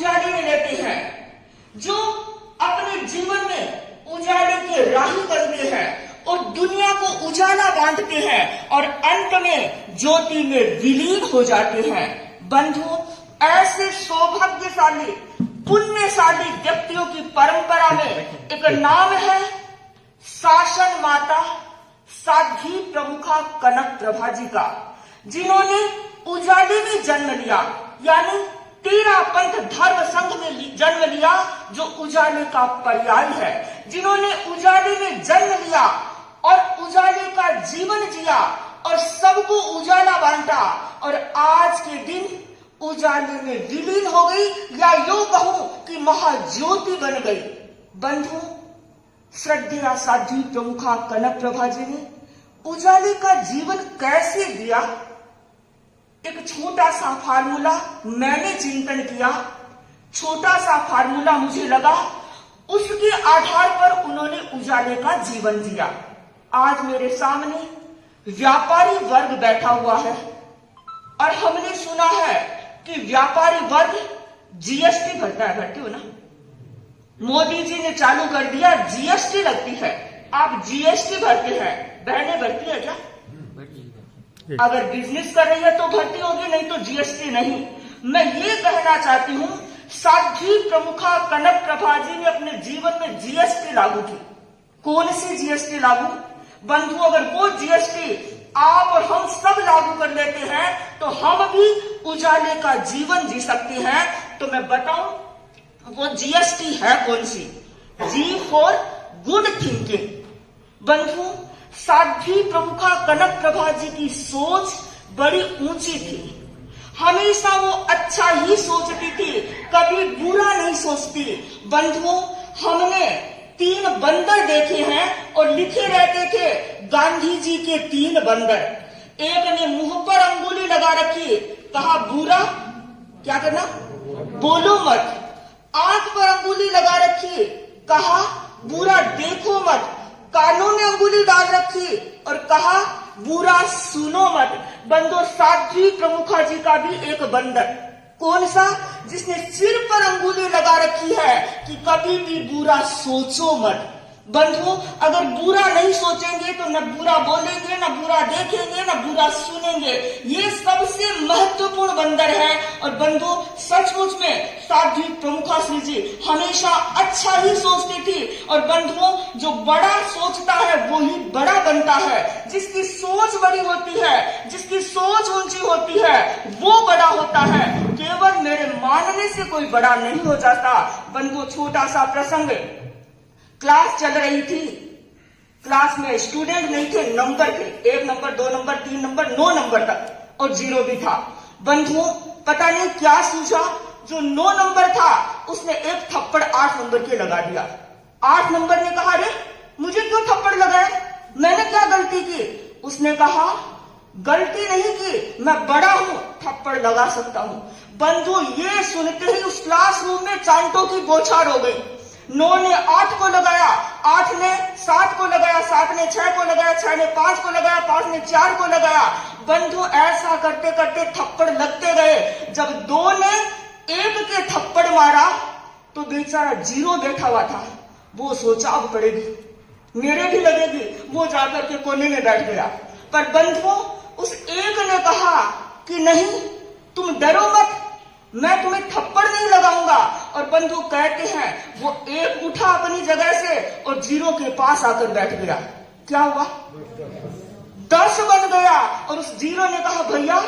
उजाले में लेते हैं, जो अपने जीवन में उजाले के राही बनते हैं और दुनिया को उजाला बांटते हैं और अंत में ज्योति में विलीन हो जाते हैं। बंधु, ऐसे सौभाग्यशाली पुण्यशाली व्यक्तियों की परंपरा में एक नाम है शासन माता साध्वी प्रमुखा कनक प्रभा जी का, जिन्होंने उजाले में जन्म लिया, यानी 13 पंथ धर्म संघ में जन्म लिया, जो उजाले का पर्याय है। जिन्होंने उजाले में जन्म लिया और उजाले का जीवन जिया और सबको उजाला बांटा और आज के दिन उजाले में विलीन हो गई, या यूं कहूं कि महाज्योति बन गई। बंधु, श्रद्धेय साध्वी प्रमुखा कनक प्रभा जी ने उजाले का जीवन कैसे दिया, एक छोटा सा फार्मूला मैंने चिंतन किया, छोटा सा फार्मूला मुझे लगा, उसके आधार पर उन्होंने उजाले का जीवन जिया। आज मेरे सामने व्यापारी वर्ग बैठा हुआ है और हमने सुना है कि व्यापारी वर्ग जीएसटी भरता है, भरती हो ना? मोदी जी ने चालू कर दिया, जीएसटी लगती है, आप जीएसटी भरते हैं। बहनें भरती है क्या? अगर बिजनेस कर रही है तो भर्ती होगी, नहीं तो जीएसटी नहीं। मैं ये कहना चाहती हूं, साध्वी प्रमुखा कनक प्रभा जी ने अपने जीवन में जीएसटी लागू की। कौन सी जीएसटी लागू? बंधु, अगर वो जीएसटी आप और हम सब लागू कर लेते हैं तो हम भी उजाले का जीवन जी सकते हैं। तो मैं बताऊं वो जीएसटी है कौन सी? जी फॉर गुड थिंकिंग। बंधु, साध्वी प्रमुखा कनक प्रभा जी की सोच बड़ी ऊंची थी। हमेशा वो अच्छा ही सोचती थी, कभी बुरा नहीं सोचती। बंधुओं, हमने 3 बंदर देखे हैं और लिखे रहते थे गांधी जी के 3 बंदर। एक ने मुंह पर अंगुली लगा रखी, कहा बुरा क्या करना, बोलो मत। आंख पर अंगुली लगा रखी, कहा बुरा देखो मत। कानों में अंगुली डाल रखी और कहा बुरा सुनो मत। बंदो, साध्वी प्रमुखा जी का भी एक बंदर, कौन सा? जिसने सिर पर अंगुली लगा रखी है कि कभी भी बुरा सोचो मत। बंधु, अगर बुरा नहीं सोचेंगे तो न बुरा बोलेंगे, न बुरा देखेंगे, न बुरा सुनेंगे। ये सबसे महत्वपूर्ण बंदर है। और बंधु, सचमुच में साध्वी प्रमुखा श्री जी हमेशा अच्छा ही सोचती थी। और बंधुओं, जो बड़ा सोचता है वो ही बड़ा बनता है। जिसकी सोच बड़ी होती है, जिसकी सोच ऊंची होती है, वो बड़ा होता है। केवल मेरे मानने से कोई बड़ा नहीं हो जाता। बंधुओं, छोटा सा प्रसंग, क्लास चल रही थी, क्लास में स्टूडेंट नहीं थे, नंबर थे, 1 नंबर 2 नंबर 3 नंबर 9 नंबर तक, और 0 भी था। बंधुओं, पता नहीं क्या सूझा, जो 9 नंबर था उसने एक थप्पड़ 8 नंबर के लगा दिया। 8 नंबर ने कहा, अरे मुझे क्यों थप्पड़ लगाए, मैंने क्या गलती की? उसने कहा, गलती नहीं की, मैं बड़ा हूं, थप्पड़ लगा सकता हूं। बंधु, ये सुनते ही उस क्लासरूम में चांटों की बौछार हो गई। 9 ने 8 को लगाया, 8 ने 7 को लगाया, 7 ने 6 को लगाया, 6 ने 5 को लगाया, 5 ने 4 को लगाया। बंधु, ऐसा करते करते थप्पड़ लगते गए। जब 2 ने 1 के थप्पड़ मारा तो बेचारा 0 बैठा हुआ था, वो सोचा अब पड़ेगी, मेरे भी लगेगी, वो जाकर के कोने में बैठ गया। पर बंधुओं, उस 1 ने कहा कि नहीं, तुम डरो मत, मैं तुम्हें थप्पड़ नहीं लगाऊंगा। और बंधु कहते हैं वो 1 उठा अपनी जगह से और 0 के पास आकर बैठ गया। क्या हुआ? 10 बन गया। और उस 0 ने कहा, भैया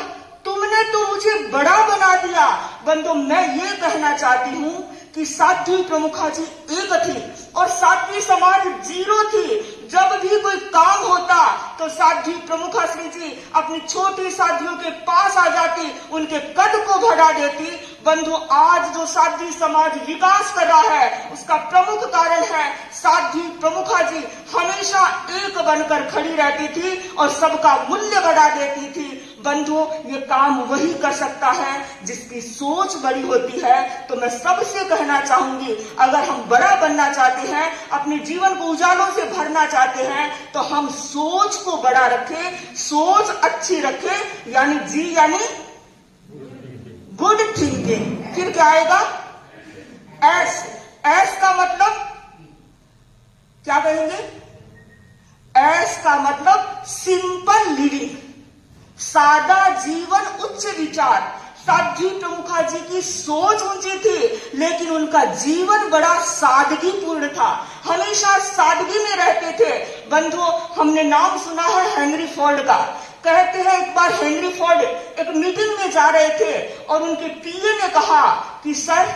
तुमने तो मुझे बड़ा बना दिया। बंधु, मैं ये कहना चाहती हूं कि साध्वी प्रमुखा जी 1 थी और साध्वी समाज 0 थी। जब भी कोई काम होता तो साध्वी प्रमुखा श्री जी अपनी छोटी साध्वियों के पास आ जाती, उनके कद को बढ़ा देती। बंधु, आज जो साध्वी समाज विकास कर रहा है उसका प्रमुख कारण है साध्वी प्रमुखा जी हमेशा एक बनकर खड़ी रहती थी और सबका मूल्य बढ़ा देती थी। बंधु, ये काम वही कर सकता है जिसकी सोच बड़ी होती है। तो मैं सबसे कहना चाहूंगी, अगर हम बड़ा बनना चाहते हैं, अपने जीवन को उजालों से भरना चाहते हैं, तो हम सोच को बड़ा रखें, सोच अच्छी रखें, यानी जी यानी गुड थिंकिंग। फिर क्या आएगा? ऐश, ऐश का मतलब क्या कहेंगे? ऐश का मतलब सिंपल लिविंग, सादा जीवन, उच्च विचार। साध्वी प्रमुखा जी की सोच ऊंची थी, लेकिन उनका जीवन बड़ा सादगीपूर्ण था, हमेशा सादगी में रहते थे। बंधुओं, हमने नाम सुना है हेनरी फोर्ड का। कहते हैं एक बार हेनरी फोर्ड एक मीटिंग में जा रहे थे और उनके पीए ने कहा कि सर,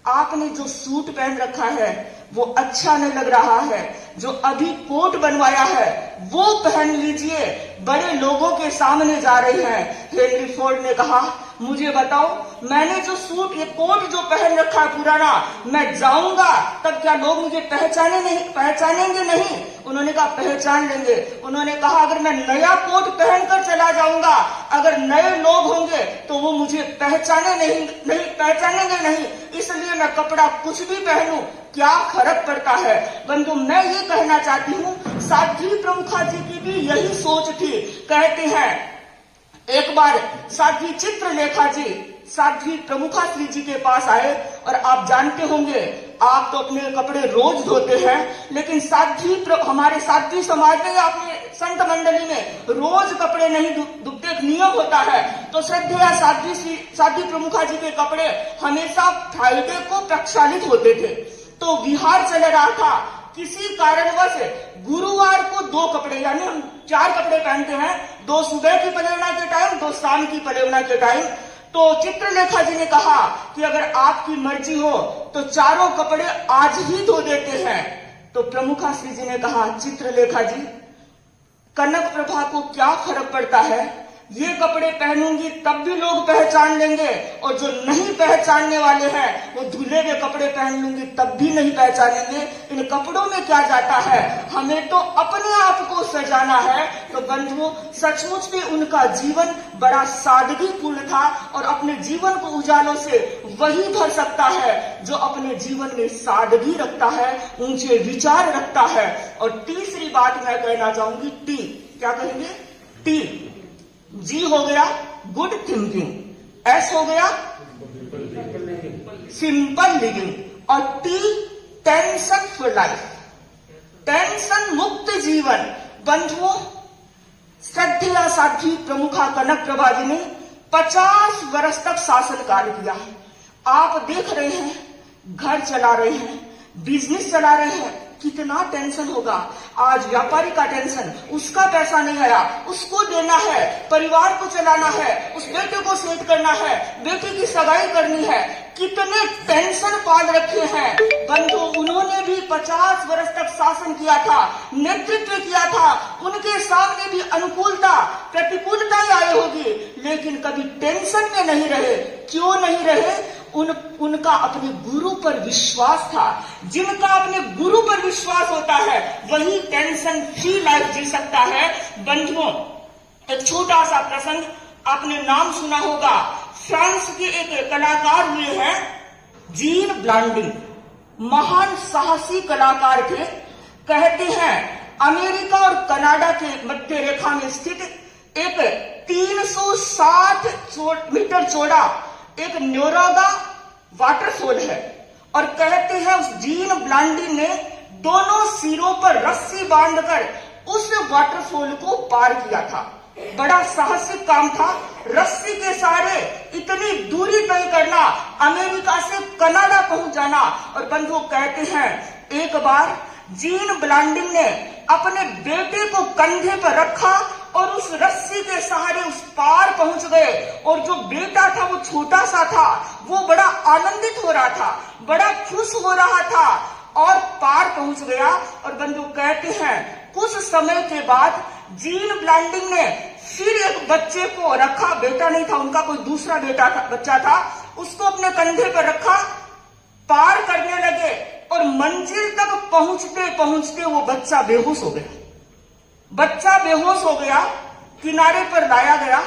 आपने जो सूट पहन रखा है वो अच्छा नहीं लग रहा है, जो अभी कोट बनवाया है वो पहन लीजिए, बड़े लोगों के सामने जा रहे हैं। हेनरी फोर्ड ने कहा, मुझे बताओ, मैंने जो सूट, ये कोट जो पहन रखा है पुराना, मैं जाऊंगा तब क्या लोग मुझे पहचानेंगे नहीं? उन्होंने कहा पहचान लेंगे। उन्होंने कहा अगर मैं नया कोट पहनकर चला जाऊंगा, अगर नए लोग होंगे तो वो मुझे पहचानेंगे नहीं, इसलिए मैं कपड़ा कुछ भी पहनूं, क्या फर्क पड़ता है? बंधु, मैं ये कहना चाहती हूँ, साध्वी प्रमुखा जी की भी यही सोच थी। कहते हैं एक बार साध्वी चित्रलेखा जी साध्वी प्रमुखा श्री जी के पास आए, और आप जानते होंगे, आप तो अपने कपड़े रोज धोते हैं, लेकिन हमारे साध्वी समाज में, अपने संत मंडली में रोज कपड़े नहीं धुलते, एक नियम होता है। तो श्रद्धेय साध्वी प्रमुखा जी के कपड़े हमेशा फ्राइडे को प्रक्षालित होते थे। तो विहार चल रहा था, किसी कारणवश गुरुवार को 2 कपड़े, यानी हम 4 कपड़े पहनते हैं, 2 सुबह की पलेवना के टाइम, 2 शाम की पलेवना के टाइम। तो चित्रलेखा जी ने कहा कि अगर आपकी मर्जी हो तो चारों कपड़े आज ही धो देते हैं। तो प्रमुखा श्री जी ने कहा, चित्रलेखा जी, कनक प्रभा को क्या फर्क पड़ता है, ये कपड़े पहनूंगी तब भी लोग पहचान लेंगे, और जो नहीं पहचानने वाले हैं वो धुले हुए कपड़े पहन लूंगी तब भी नहीं पहचानेंगे। इन कपड़ों में क्या जाता है, हमें तो अपने आप को सजाना है। तो बंधुओं, सचमुच में उनका जीवन बड़ा सादगीपूर्ण था, और अपने जीवन को उजालों से वही भर सकता है जो अपने जीवन में सादगी रखता है, ऊंचे विचार रखता है। और तीसरी बात मैं कहना चाहूंगी, टी। क्या कहेंगे? टी। जी हो गया गुड थिंकिंग, एस हो गया सिंपल लिविंग, और T tension free life, tension मुक्त जीवन। बंधुओं, श्रद्धेय साध्वी प्रमुखा कनक प्रभा जी ने 50 वर्ष तक शासन कार्य किया। आप देख रहे हैं, घर चला रहे हैं, बिजनेस चला रहे हैं, कितना टेंशन होगा। आज व्यापारी का टेंशन, उसका पैसा नहीं आया, उसको देना है, परिवार को चलाना है, उस बेटे को सेट करना है, बेटी की सगाई करनी है, कितने टेंशन पाल रखे हैं। बंधु, उन्होंने भी 50 वर्ष तक शासन किया था, नेतृत्व किया था, उनके सामने भी अनुकूलता प्रतिकूलताएं आई होगी, लेकिन कभी टेंशन में नहीं रहे। क्यों नहीं रहे? उनका अपने गुरु पर विश्वास था। जिनका अपने गुरु पर विश्वास होता है वही टेंशन फ्री लाइफ जी सकता है। बंधुओं, एक छोटा सा प्रसंग, आपने नाम सुना होगा, फ्रांस के एक कलाकार हुए हैं जीन ब्लांडिंग, महान साहसी कलाकार थे। कहते हैं अमेरिका और कनाडा के मध्य रेखा में स्थित एक 360 मीटर चौड़ा एक न्योरागा वाटरफॉल है, और कहते हैं उस जीन ब्लांडी ने दोनों सिरों पर रस्सी बांधकर उस वाटरफॉल को पार किया था। बड़ा साहसिक काम था, रस्सी के सहारे इतनी दूरी तय करना, अमेरिका से कनाडा पहुंच जाना। और बंधु, कहते हैं एक बार जीन ब्लांडिंग ने अपने बेटे को कंधे पर रखा और उस रस्सी के सहारे उस पार पहुंच गए, और जो बेटा था वो छोटा सा था, वो बड़ा आनंदित हो रहा था, बड़ा खुश हो रहा था और पार पहुंच गया। और बंधु, कहते हैं कुछ समय के बाद जीन ब्लांडिंग ने फिर एक बच्चे को रखा, बेटा नहीं था उनका, कोई दूसरा बच्चा था, उसको अपने कंधे पर रखा, पार करने लगे, और मंजिल तक पहुंचते पहुंचते वो बच्चा बेहोश हो गया। बच्चा बेहोश हो गया, किनारे पर लाया गया,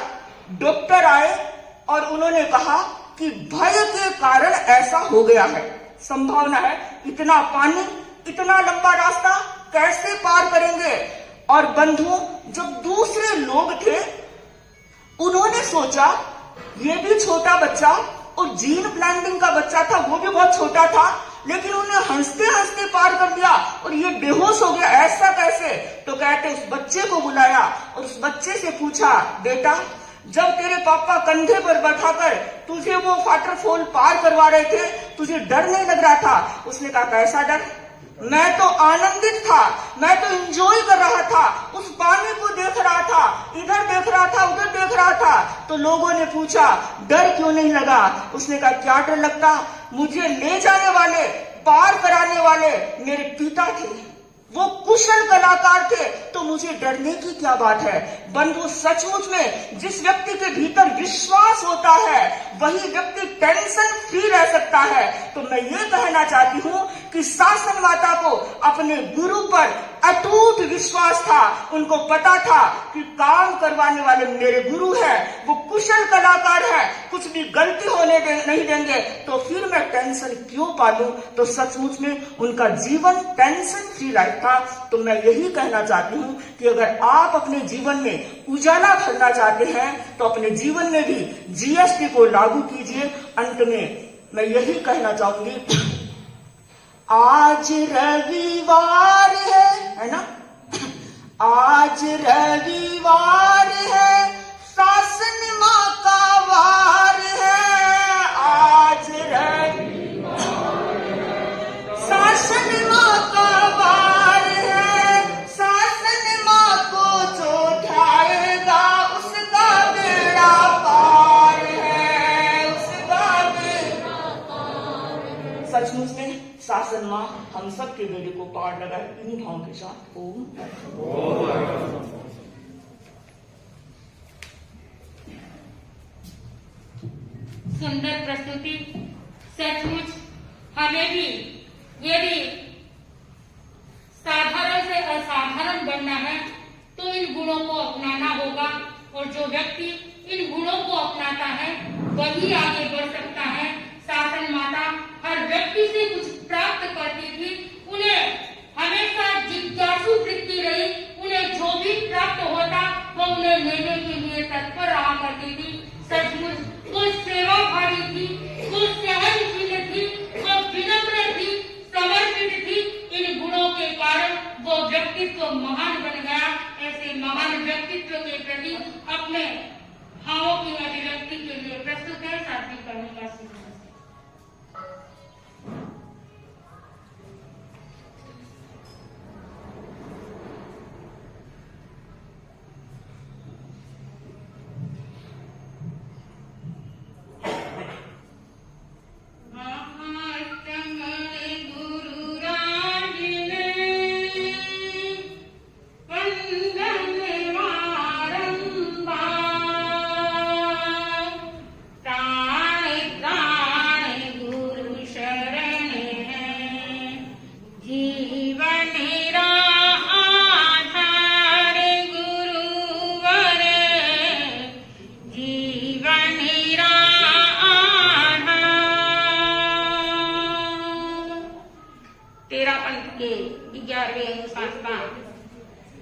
डॉक्टर आए और उन्होंने कहा कि भय के कारण ऐसा हो गया है, संभावना है, इतना पानी, इतना लंबा रास्ता कैसे पार करेंगे। और बंधुओं, जो दूसरे लोग थे उन्होंने सोचा ये भी छोटा बच्चा और जीन प्लांटिंग का बच्चा था, वो भी बहुत छोटा था, लेकिन उन्हें हंसते हंसते पार कर दिया और ये बेहोश हो गया। ऐसा कैसे? तो कहते उस बच्चे को बुलाया और उस बच्चे से पूछा, बेटा जब तेरे पापा कंधे पर बैठाकर तुझे वो वाटरफॉल पार करवा रहे थे, तुझे डर नहीं लग रहा था? उसने कहा, कैसा डर? मैं तो आनंदित था, मैं तो एंजॉय कर रहा था, उस पानी को देख रहा था, इधर देख रहा था, उधर देख रहा था। तो लोगों ने पूछा, डर क्यों नहीं लगा? उसने कहा, क्या डर लगता? मुझे ले जाने वाले, पार कराने वाले मेरे पिता थे, वो कुशल कलाकार थे, तो मुझे डरने की क्या बात है। बंधु, सचमुच में जिस व्यक्ति के भीतर विश्वास होता है वही व्यक्ति टेंशन फ्री रह सकता है। तो मैं ये कहना चाहती हूँ कि शासन माता को अपने गुरु पर अटूट विश्वास था। उनको पता था कि काम करवाने वाले मेरे गुरु हैं, वो कुशल कलाकार है, कुछ भी गलती होने नहीं देंगे, तो फिर मैं टेंशन क्यों पालूं। तो सचमुच में उनका जीवन टेंशन फ्री लाइफ था। तो मैं यही कहना चाहती हूँ कि अगर आप अपने जीवन में उजाला भरना चाहते हैं तो अपने जीवन में भी जीएसटी को लागू कीजिए। अंत में मैं यही कहना चाहूंगी, आज रविवार है ना, आज रविवार है, शासन माँ का वार है। आज रविवार है, शासन माँ का वार है, शासन माँ को जो ध्याएगा उसका बेड़ा पार है, उसका बेड़ा पार है। सचमुच में शासन माँ हम सब के बेड़े को पार लगाए। इन्हीं भावों के साथ ओम। सुंदर प्रस्तुति। सचमुच हमें भी यदि साधारण से असाधारण बनना है तो इन गुणों को अपनाना होगा, और जो व्यक्ति इन गुणों को अपनाता है वही आगे बढ़ सकता है। शासन माता हर व्यक्ति से कुछ प्राप्त करती थी, उन्हें हमेशा जिज्ञासु वृत्ति रही, उन्हें जो भी प्राप्त होता वो उन्हें लेने के लिए तत्पर रहा करती थी। सचमुच वो सेवाभावी थी, वो सहनशील थी, वो विनम्र थी, समर्पित थी। इन गुणों के कारण वो व्यक्तित्व महान बन गया। ऐसे महान व्यक्तित्व के प्रति अपने भावों की अभिव्यक्ति के लिए प्रस्तुत है सात्विक करने का सिद्धांत।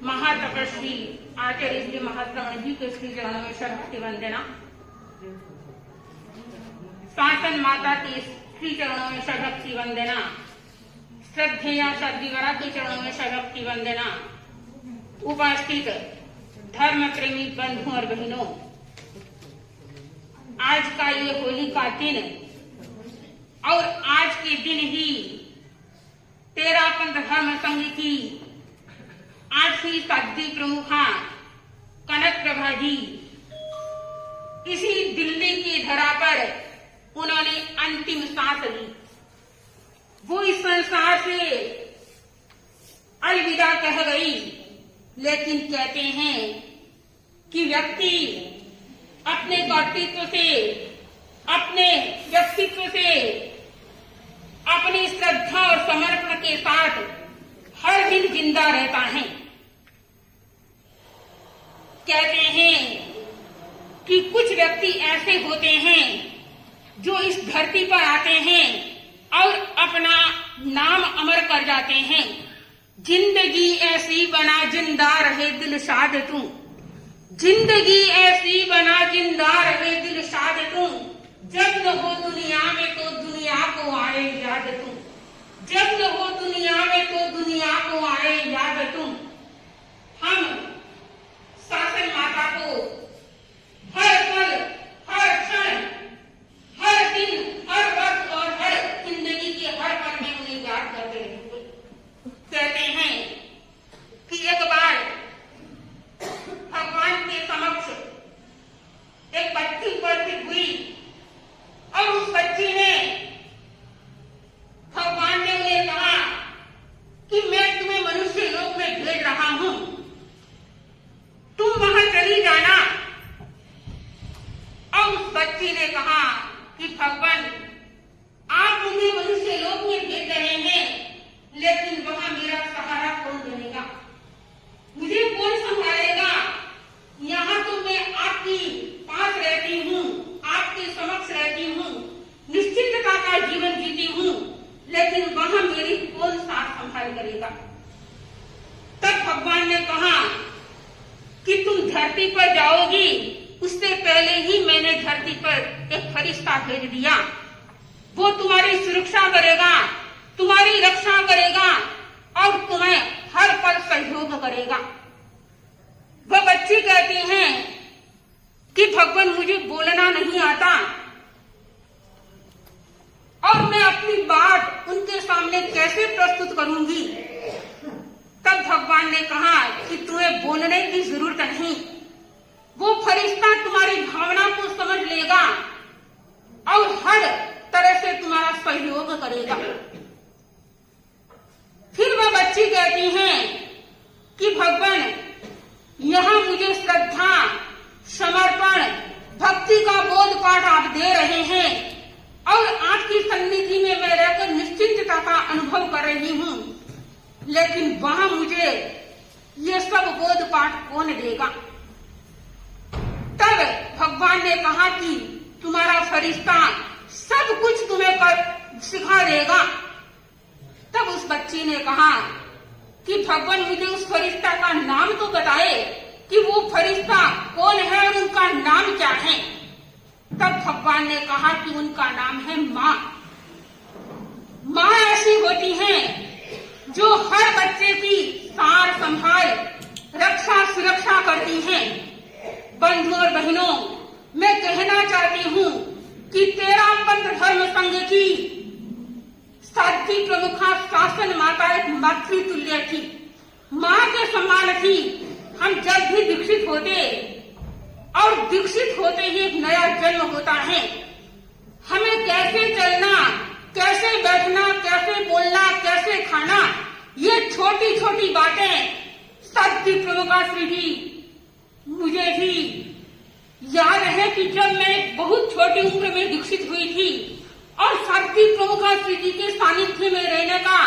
महातपस्वी आचार्य श्री महाश्रवण जी के श्री चरणों में शतभक्ति वंदना। शासन माता के श्री चरणों में शतभक्ति वंदना। श्रद्धेया सद्विवरा के चरणों में शतभक्ति वंदना। उपस्थित धर्म प्रेमी बंधु और बहनों, आज का ये होली का दिन और आज के दिन ही तेरापंथ धर्म संघ की 8वीं शताब्दी प्रमुखा कनक प्रभा जी इसी दिल्ली की धरा पर उन्होंने अंतिम सांस ली। वो इस संसार से अलविदा कह गई, लेकिन कहते हैं कि व्यक्ति अपने कर्तृत्व से, अपने व्यक्तित्व से, अपनी श्रद्धा और समर्पण के साथ हर दिन जिंदा रहता है। कहते हैं कि कुछ व्यक्ति ऐसे होते हैं जो इस धरती पर आते हैं और अपना नाम अमर कर जाते हैं। जिंदगी ऐसी बना जिंदा रहे दिल शाद तू, जिंदगी ऐसी बना जिंदा रहे दिल शाद तू, जब न हो दुनिया में तो दुनिया को आए याद तुम, जब न हो दुनिया में तो दुनिया को आए याद तुम। हम शासन माता को हर पल, हर क्षण, हर दिन, हर वक्त और हर जिंदगी के हर पल में उन्हें याद करते रहेंगे। कहते हैं कि एक बार भगवान के समक्ष एक बच्ची उपस्थित हुई और उस बच्ची ने, भगवान ने उन्हें कहा कि मैं तुम्हें मनुष्य लोक में भेज रहा हूं, तुम वहां चली जाना। और उस बच्ची ने कहा कि भगवान, आप मुझे मनुष्य लोक में भेज रहे हैं, लेकिन वहां मेरा सहारा कौन बनेगा, मुझे कौन संभालेगा? यहाँ तो मैं आपकी पास रहती हूँ, आपके समक्ष रहती हूँ, निश्चिंतता का जीवन जीती हूँ, लेकिन वहां मेरी कौन साथ संभाल करेगा? तब भगवान ने कहा कि तुम धरती पर जाओगी, उससे पहले ही मैंने धरती पर एक फरिश्ता भेज दिया। वो तुम्हारी सुरक्षा करेगा, तुम्हारी रक्षा करेगा और तुम्हें हर पल सहयोग करेगा। वह बच्ची कहती है कि भगवान, मुझे बोलना नहीं आता और मैं अपनी बात उनके सामने कैसे प्रस्तुत करूंगी? तब भगवान ने कहा कि तुम्हें बोलने की जरूरत नहीं, वो फरिश्ता तुम्हारी भावना को समझ लेगा और हर तरह से तुम्हारा सहयोग करेगा। फिर वह बच्ची कहती है कि भगवान, यहाँ मुझे श्रद्धा, समर्पण, भक्ति का बोध पाठ आप दे रहे हैं और आपकी सन्निधि में मैं रहकर निश्चिंतता का अनुभव कर रही हूँ, लेकिन वहां मुझे ये सब बोध पाठ कौन देगा? तब भगवान ने कहा कि तुम्हारा फरिश्ता सब कुछ तुम्हें सिखा देगा। तब उस बच्ची ने कहा कि भगवान, मुझे उस फरिश्ता का नाम तो बताए कि वो फरिश्ता कौन है और उनका नाम क्या है। तब भगवान ने कहा कि उनका नाम है माँ। माँ ऐसी होती है जो हर बच्चे की सार संभाल, रक्षा सुरक्षा करती है। बंधु और बहनों, मैं कहना चाहती हूँ कि 13 पंथ धर्म संघ की साध्वी प्रमुखा शासन माता एक मातृतुल्य थी, माँ के समान थी। हम जब भी दीक्षित होते और दीक्षित होते ही एक नया जन्म होता है। हमें कैसे चलना, कैसे बैठना, कैसे बोलना, कैसे खाना, ये छोटी छोटी बातें साध्वी प्रमुखा श्री जी मुझे भी याद है कि जब मैं बहुत छोटी उम्र में दीक्षित हुई थी और साध्वी प्रमुखा श्री जी के सानिध्य में रहने का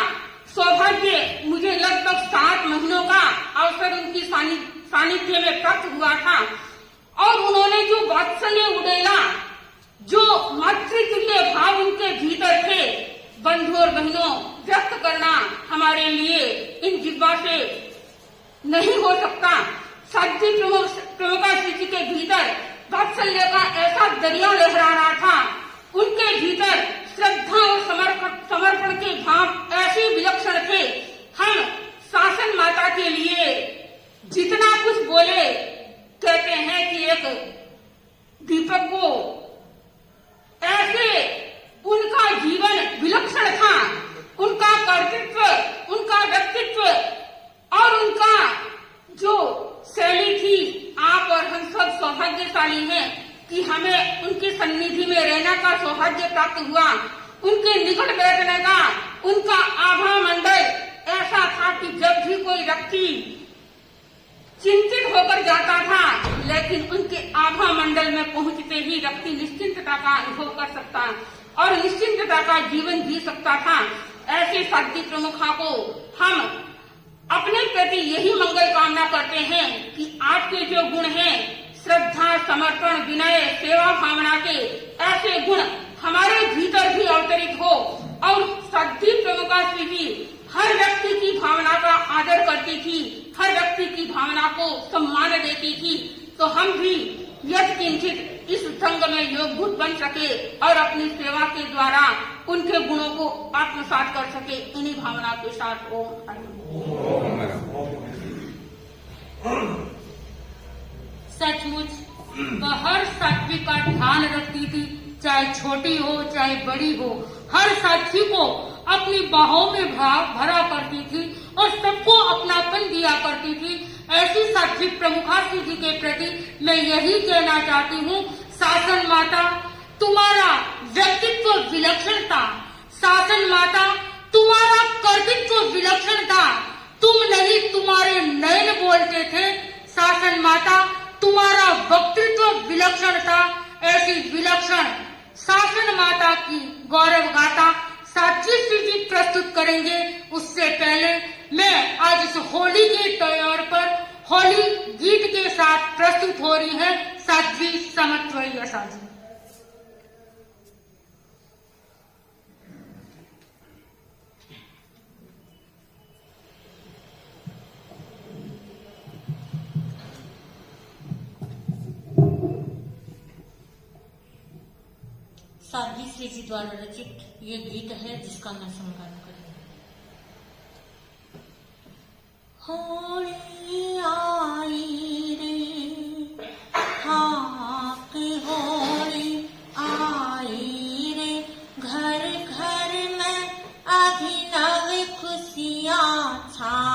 सौभाग्य मुझे लगभग 7 महीनों का अवसर उनकी सानिध्य में प्राप्त हुआ था। और उन्होंने जो वात्सल्य उड़ेला, जो मातृतुल्य भाव उनके भीतर थे, बंधु और बहनों, व्यक्त करना हमारे लिए इन जिह्वा से नहीं हो सकता। साध्वी प्रमुखा श्री जी के भीतर वात्सल्य का ऐसा दरिया लहरा रहा था, उनके भीतर श्रद्धा और समर्पण के भाव ऐसे विलक्षण थे। हम शासन माता के लिए जितना कुछ बोले, कहते हैं कि एक दीपक को ऐसे उनका जीवन विलक्षण था, उनका कर्तृत्व, उनका व्यक्तित्व और उनका जो शैली थी। आप और हम सब सौभाग्यशाली हैं कि हमें उनकी सन्निधि में रहने का सौभाग्य प्राप्त हुआ। उनके निकट बैठने का उनका आभा मंडल ऐसा था कि जब भी कोई व्यक्ति चिंतित होकर जाता था, लेकिन उनके आभा मंडल में पहुंचते ही व्यक्ति निश्चिंतता का अनुभव कर सकता और निश्चिंतता का जीवन जी सकता था। ऐसे साध्वी प्रमुखा को हम अपने प्रति यही मंगल कामना करते हैं कि आपके जो गुण हैं, श्रद्धा, समर्पण, विनय, सेवा भावना के ऐसे गुण हमारे भीतर भी अवतरित हो और साध्वी प्रमुखा श्री जी हर व्यक्ति की भावना का आदर करती थी, हर व्यक्ति की भावना को सम्मान देती थी। तो हम भी यत्किंचित इस संघ में योगभूत बन सके और अपनी सेवा के द्वारा उनके गुणों को आत्मसात कर सके। इन्हीं भावना के साथ ओम सचमुच वह हर साथी का ध्यान रखती थी, चाहे छोटी हो चाहे बड़ी हो, हर साथी को अपनी बाहों में भरा करती थी और सबको अपनापन दिया करती थी। ऐसी साथी प्रमुखा जी के प्रति मैं यही कहना चाहती हूँ, शासन माता तुम्हारा व्यक्तित्व विलक्षण था, शासन माता तुम्हारा कर्तृत्व विलक्षण था, तुम नहीं तुम्हारे नयन बोलते थे, शासन माता तुम्हारा वक्तृत्व विलक्षण था। ऐसी विलक्षण शासन माता की गौरव गाथा साक्षी जी प्रस्तुत करेंगे। उससे पहले मैं आज इस होली के त्योहार पर होली गीत के साथ प्रस्तुत हो रही है साध्वी समत्व यशा जी। साध्वी श्री जी द्वारा रचित ये गीत है जिसका मैं संगान करूंगी। होली आई रे, हाँ की होली आई रे, घर घर में अभिनव खुशियाँ छा